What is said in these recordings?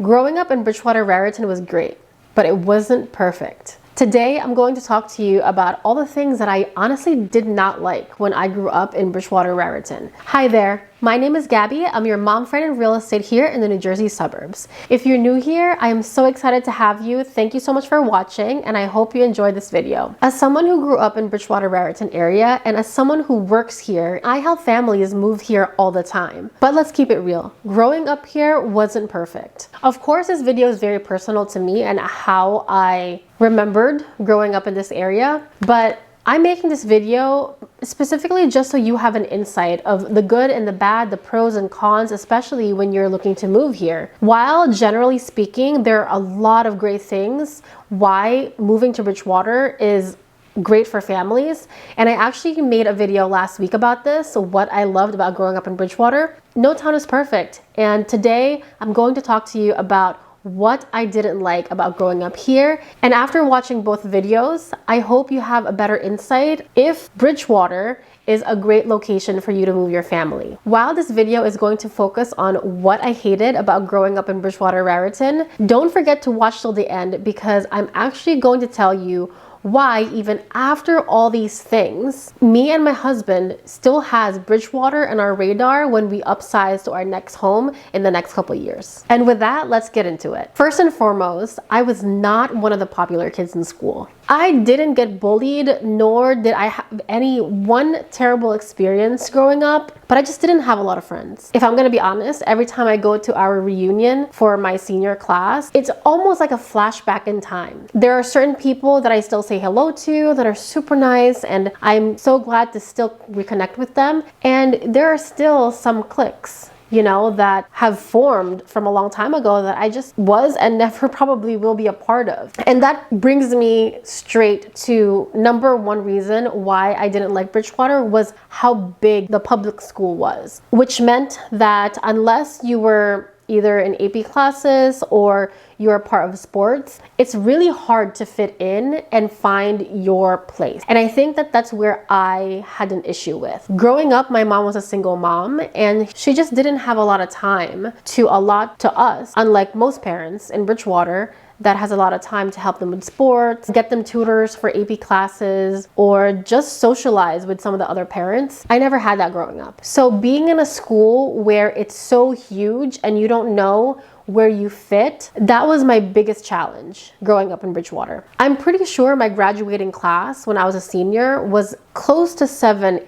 Growing up in Bridgewater-Raritan was great, but it wasn't perfect. Today, I'm going to talk to you about all the things that I honestly did not like when I grew up in Bridgewater-Raritan. Hi there, my name is Gabby. I'm your mom, friend, in real estate here in the New Jersey suburbs. If you're new here, I am so excited to have you. Thank you so much for watching, and I hope you enjoyed this video. As someone who grew up in Bridgewater-Raritan area, and as someone who works here, I help families move here all the time. But let's keep it real. Growing up here wasn't perfect. Of course, this video is very personal to me and how I remembered growing up in this area, but I'm making this video specifically just so you have an insight of the good and the bad, the pros and cons, especially when you're looking to move here. While generally speaking, there are a lot of great things why moving to Bridgewater is great for families. And I actually made a video last week about this, so what I loved about growing up in Bridgewater. No town is perfect. And today I'm going to talk to you about what I didn't like about growing up here. And after watching both videos, I hope you have a better insight if Bridgewater is a great location for you to move your family. While this video is going to focus on what I hated about growing up in Bridgewater-Raritan, don't forget to watch till the end because I'm actually going to tell you why, even after all these things, me and my husband still has Bridgewater on our radar when we upsize to our next home in the next couple years. And with that, let's get into it. First and foremost, I was not one of the popular kids in school. I didn't get bullied, nor did I have one terrible experience growing up, but I just didn't have a lot of friends. If I'm gonna be honest, every time I go to our reunion for my senior class, it's almost like a flashback in time. There are certain people that I still say hello to that are super nice, and I'm so glad to still reconnect with them. And there are still some cliques, you know, that have formed from a long time ago that I just was and never probably will be a part of. And that brings me straight to number one reason why I didn't like Bridgewater was how big the public school was, which meant that unless you were either in AP classes or you're a part of sports, it's really hard to fit in and find your place. And I think that that's where I had an issue with. Growing up, my mom was a single mom and she just didn't have a lot of time to allot to us, unlike most parents in Bridgewater that has a lot of time to help them with sports, get them tutors for AP classes, or just socialize with some of the other parents. I never had that growing up. So being in a school where it's so huge and you don't know where you fit, that was my biggest challenge growing up in Bridgewater. I'm pretty sure my graduating class when I was a senior was close to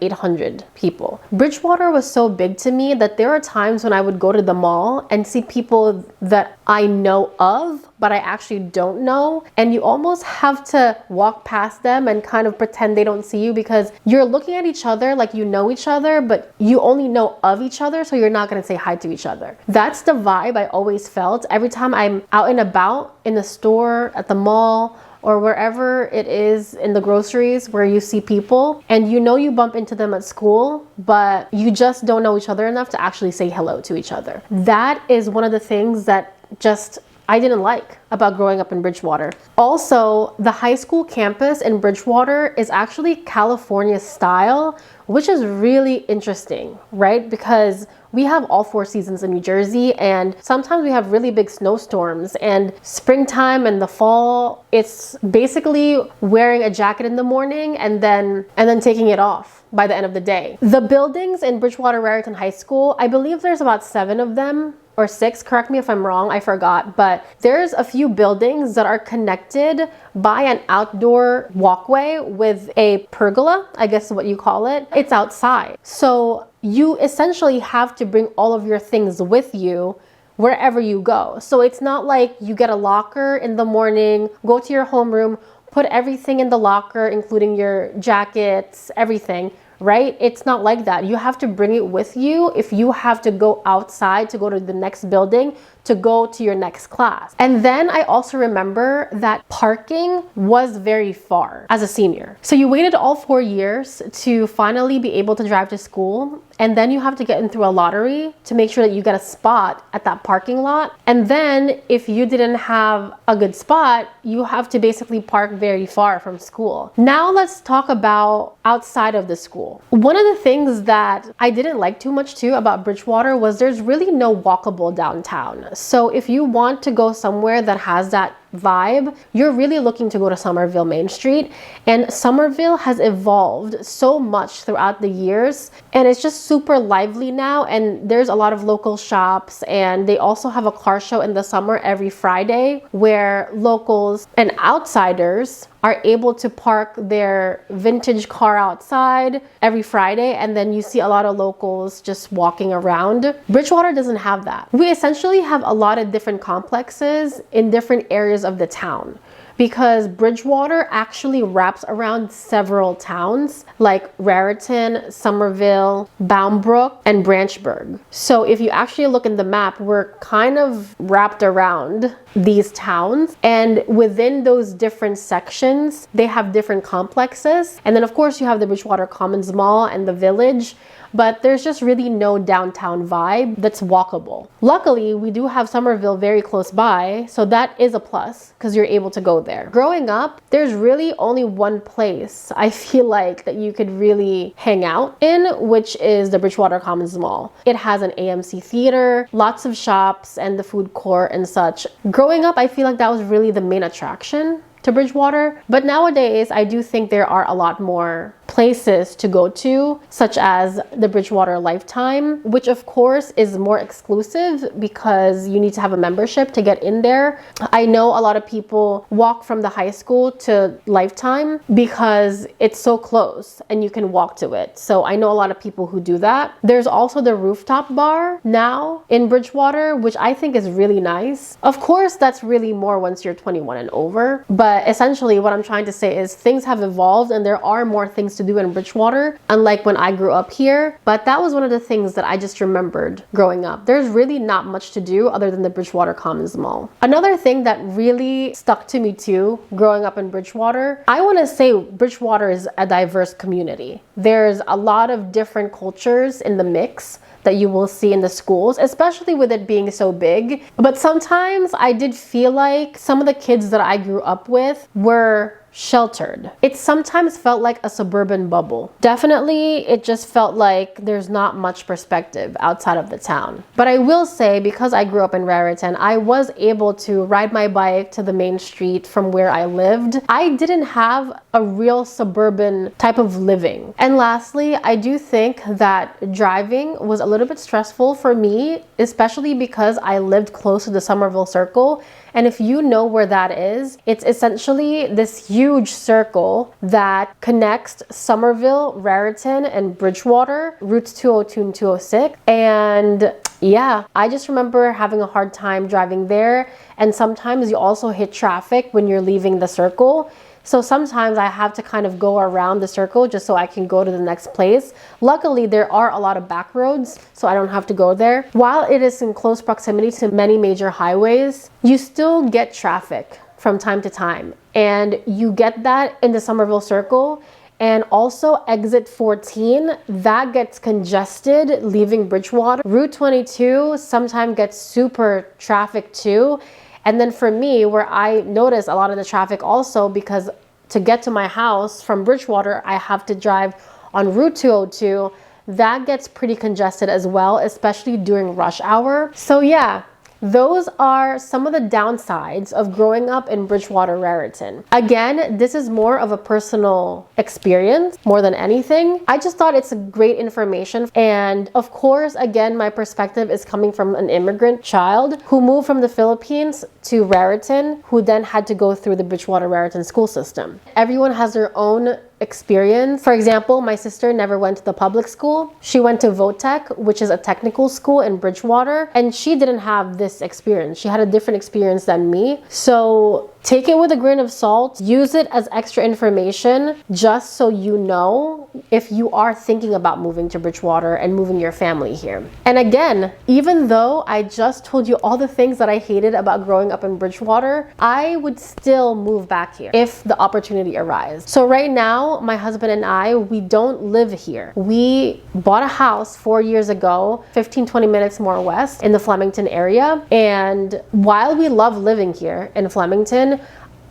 800 people. Bridgewater was so big to me that there are times when I would go to the mall and see people that I know of, but I actually don't know. And you almost have to walk past them and kind of pretend they don't see you because you're looking at each other like you know each other, but you only know of each other, so you're not gonna say hi to each other. That's the vibe I always felt every time I'm out and about in the store, at the mall, or wherever it is in the groceries where you see people and you know you bump into them at school, but you just don't know each other enough to actually say hello to each other. That is one of the things that just I didn't like about growing up in Bridgewater. Also, the high school campus in Bridgewater is actually California style, which is really interesting, right? Because we have all 4 seasons in New Jersey, and sometimes we have really big snowstorms, and springtime and the fall, it's basically wearing a jacket in the morning and then taking it off by the end of the day. The buildings in Bridgewater-Raritan High School, I believe there's about 7 of them, or 6, correct me if I'm wrong, I forgot, but there's a few buildings that are connected by an outdoor walkway with a pergola, I guess is what you call it. It's outside. So you essentially have to bring all of your things with you wherever you go. So it's not like you get a locker in the morning, go to your homeroom, put everything in the locker, including your jackets, everything, right? It's not like that. You have to bring it with you if you have to go outside to go to the next building to go to your next class. And then I also remember that parking was very far as a senior. So you waited all 4 years to finally be able to drive to school. and then you have to get in through a lottery to make sure that you get a spot at that parking lot. And then if you didn't have a good spot, you have to basically park very far from school. Now let's talk about outside of the school. One of the things that I didn't like too much too about Bridgewater was there's really no walkable downtown. So if you want to go somewhere that has that vibe, you're really looking to go to Somerville Main Street. And Somerville has evolved so much throughout the years, and it's just super lively now, and there's a lot of local shops, and they also have a car show in the summer every Friday where locals and outsiders are able to park their vintage car outside every Friday, and then you see a lot of locals just walking around. Bridgewater doesn't have that. We essentially have a lot of different complexes in different areas of the town, because Bridgewater actually wraps around several towns like Raritan, Somerville, Boundbrook, and Branchburg. So if you actually look in the map, we're kind of wrapped around these towns, and within those different sections, they have different complexes. And then of course you have the Bridgewater Commons Mall and the Village, but there's just really no downtown vibe that's walkable. Luckily, we do have Somerville very close by, so that is a plus because you're able to go there. Growing up, there's really only one place I feel like that you could really hang out in, which is the Bridgewater Commons Mall. It has an AMC theater, lots of shops, and the food court and such. Growing up, I feel like that was really the main attraction to Bridgewater, but nowadays I do think there are a lot more places to go to, such as the Bridgewater Lifetime, which of course is more exclusive because you need to have a membership to get in there. I know a lot of people walk from the high school to Lifetime because it's so close and you can walk to it. So I know a lot of people who do that. There's also the rooftop bar now in Bridgewater, which I think is really nice. Of course, that's really more once you're 21 and over, but essentially what I'm trying to say is things have evolved and there are more things to do in Bridgewater, unlike when I grew up here. But that was one of the things that I just remembered growing up. There's really not much to do other than the Bridgewater Commons Mall. Another thing that really stuck to me too, growing up in Bridgewater, I want to say Bridgewater is a diverse community. There's a lot of different cultures in the mix that you will see in the schools, especially with it being so big. But sometimes I did feel like some of the kids that I grew up with were sheltered. It sometimes felt like a suburban bubble. Definitely, it just felt like there's not much perspective outside of the town. But I will say, because I grew up in Raritan, I was able to ride my bike to the main street from where I lived. I didn't have a real suburban type of living. And lastly, I do think that driving was a little bit stressful for me, especially because I lived close to the Somerville Circle. And if you know where that is, it's essentially this huge circle that connects Somerville, Raritan, and Bridgewater, routes 202 and 206. And yeah, I just remember having a hard time driving there. And sometimes you also hit traffic when you're leaving the circle. So sometimes I have to kind of go around the circle just so I can go to the next place. Luckily, there are a lot of back roads, so I don't have to go there. While it is in close proximity to many major highways, you still get traffic from time to time. And you get that in the Somerville Circle. And also exit 14, that gets congested leaving Bridgewater. Route 22 sometimes gets super traffic too. And then for me, where I notice a lot of the traffic also, because to get to my house from Bridgewater, I have to drive on Route 202, that gets pretty congested as well, especially during rush hour. So yeah, those are some of the downsides of growing up in Bridgewater-Raritan. Again, this is more of a personal experience more than anything. I just thought it's a great information. And of course, again, my perspective is coming from an immigrant child who moved from the Philippines to Raritan, who then had to go through the Bridgewater-Raritan school system. Everyone has their own experience. For example, my sister never went to the public school. She went to VOTEC, which is a technical school in Bridgewater, and she didn't have this experience. She had a different experience than me. So Take it with a grain of salt. Use it as extra information just so you know if you are thinking about moving to Bridgewater and moving your family here. And again, even though I just told you all the things that I hated about growing up in Bridgewater, I would still move back here if the opportunity arises. So right now, my husband and I, we don't live here. We bought a house 4 years ago, 15-20 minutes more west in the Flemington area. And while we love living here in Flemington,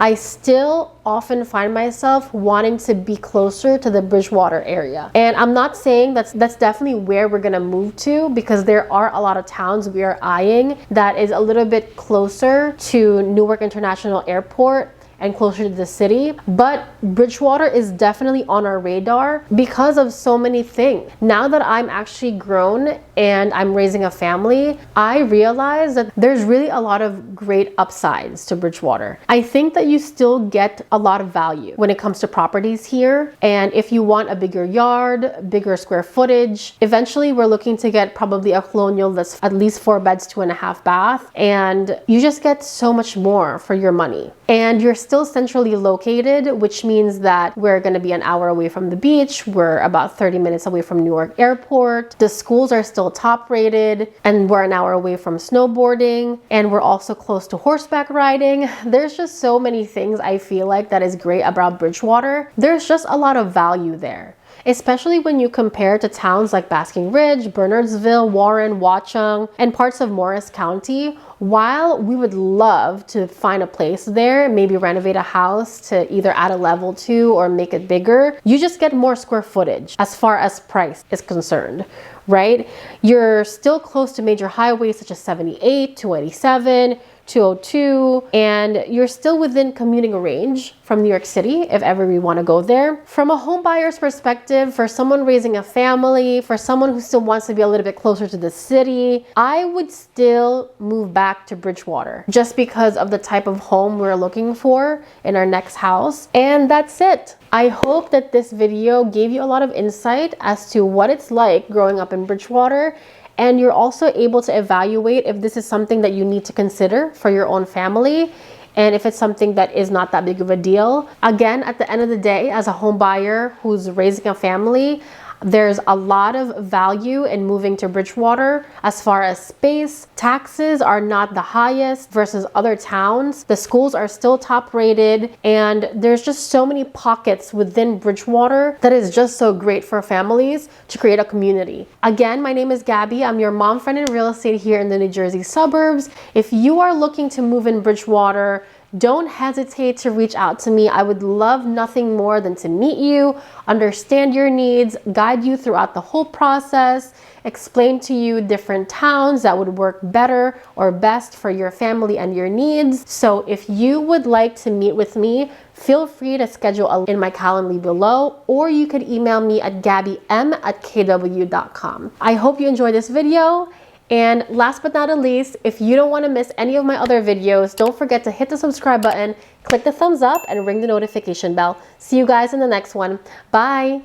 I still often find myself wanting to be closer to the Bridgewater area. And I'm not saying that's definitely where we're gonna move to, because there are a lot of towns we are eyeing that is a little bit closer to Newark International Airport and closer to the city. But Bridgewater is definitely on our radar because of so many things. Now that I'm actually grown and I'm raising a family, I realize that there's really a lot of great upsides to Bridgewater. I think that you still get a lot of value when it comes to properties here. And if you want a bigger yard, bigger square footage, eventually we're looking to get probably a colonial that's at least 4 beds, 2.5 baths. And you just get so much more for your money. And you're still centrally located, which means that we're going to be an hour away from the beach. We're about 30 minutes away from Newark Airport. The schools are still top rated, and we're an hour away from snowboarding, and we're also close to horseback riding. There's just so many things I feel like that is great about Bridgewater. There's just a lot of value there, especially when you compare to towns like Basking Ridge, Bernardsville, Warren, Watchung, and parts of Morris County. While we would love to find a place there, maybe renovate a house to either add a level to or make it bigger, you just get more square footage as far as price is concerned, right? You're still close to major highways such as 78, 287, 202, and you're still within commuting range from New York City if ever we want to go there. From a home buyer's perspective, for someone raising a family, for someone who still wants to be a little bit closer to the city, I would still move back to Bridgewater just because of the type of home we're looking for in our next house. And that's it. I hope that this video gave you a lot of insight as to what it's like growing up in Bridgewater. And you're also able to evaluate if this is something that you need to consider for your own family, and if it's something that is not that big of a deal. Again, at the end of the day, as a home buyer who's raising a family, there's a lot of value in moving to Bridgewater as far as space. Taxes are not the highest versus other towns. The schools are still top rated, and there's just so many pockets within Bridgewater that is just so great for families to create a community. Again, my name is Gabby. I'm your mom friend in real estate here in the New Jersey suburbs. If you are looking to move in Bridgewater, don't hesitate to reach out to me. I would love nothing more than to meet you, understand your needs, guide you throughout the whole process, explain to you different towns that would work better or best for your family and your needs. So if you would like to meet with me, feel free to schedule in my Calendly below, or you could email me at gabbym@kw.com. I hope you enjoyed this video. And last but not least, if you don't want to miss any of my other videos, don't forget to hit the subscribe button, click the thumbs up, and ring the notification bell. See you guys in the next one. Bye!